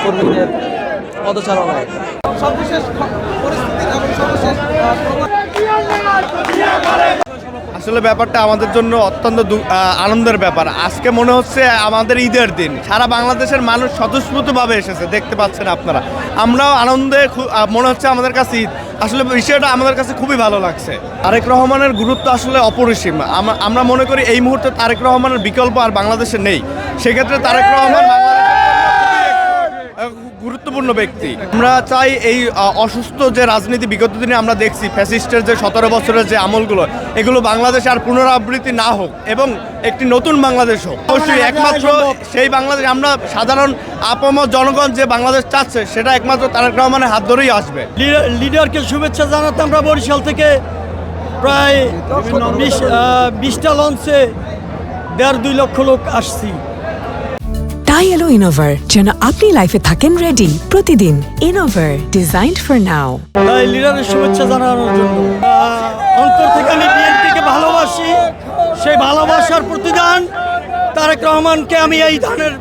কর্মীদের পদচারণায়। আসলে ব্যাপারটা আমাদের জন্য অত্যন্ত আনন্দের ব্যাপার। আজকে মনে হচ্ছে আমাদের ঈদের দিন, সারা বাংলাদেশের মানুষ স্বতঃস্ফূর্তভাবে এসেছে, দেখতে পাচ্ছেন আপনারা। আমরাও আনন্দে মনে হচ্ছে আমাদের কাছে ঈদ। আসলে বিষয়টা আমাদের কাছে খুবই ভালো লাগছে। তারেক রহমানের গুরুত্ব আসলে অপরিসীম। আমরা মনে করি এই মুহূর্তে তারেক রহমানের বিকল্প আর বাংলাদেশে নেই। সেক্ষেত্রে তারেক রহমান গুরুত্বপূর্ণ ব্যক্তি। আমরা চাই এই অসুস্থ যে রাজনীতি বিগত দিনে আমরা দেখছি, ফ্যাসিস্টের যে 17 বছরের যে আমলগুলো, এগুলো বাংলাদেশে আর পুনরাবৃত্তি না হোক এবং একটি নতুন বাংলাদেশ হোক। অবশ্যই একমাত্র সেই বাংলাদেশ, আমরা সাধারণ আপামর জনগণ যে বাংলাদেশ চাচ্ছে, সেটা একমাত্র তারেক রহমানের হাত ধরেই আসবে। লিডারকে শুভেচ্ছা জানাতে আমরা বরিশাল থেকে প্রায় 20টা লঞ্চে 1.5-2 লক্ষ লোক আসছি। তাই এলো ইনোভার, যেন আপনি লাইফে থাকেন রেডি প্রতিদিন। Innova, designed for now. তাই লিডারের শুভেচ্ছা জানানোর জন্য অন্তর থেকে আমি বিএনপিকে ভালোবাসি। সেই ভালোবাসার প্রতিদান তারেক রহমানকে আমি এই ধানের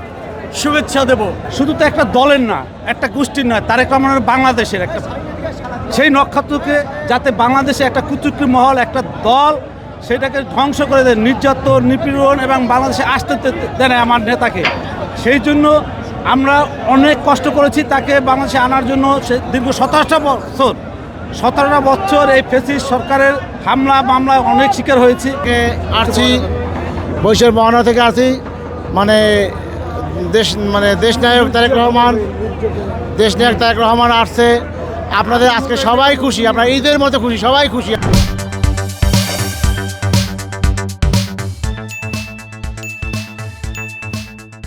শুভেচ্ছা দেব। শুধু তো একটা দলের না, একটা গোষ্ঠীর নয়, তারেক রহমানের বাংলাদেশের একটা, সেই নক্ষত্রকে যাতে বাংলাদেশে একটা কুচুকরি মহল, একটা দল সেটাকে ধ্বংস করে দেয়, নির্যাতন, নিপীড়ন এবং বাংলাদেশে আসতে দেয় না আমার নেতাকে। সেই জন্য আমরা অনেক কষ্ট করেছি তাকে বাংলাদেশে আনার জন্য। সে দীর্ঘ 17টা বছর এই ফ্যাসিস্ট সরকারের হামলা মামলা অনেক শিকার হয়েছি। আসছি বৈশের মহানা থেকে আসি, দেশ নায়ক তারেক রহমান আসছে। আপনাদের আজকে সবাই খুশি, আমরা ঈদের মতো খুশি, সবাই খুশি।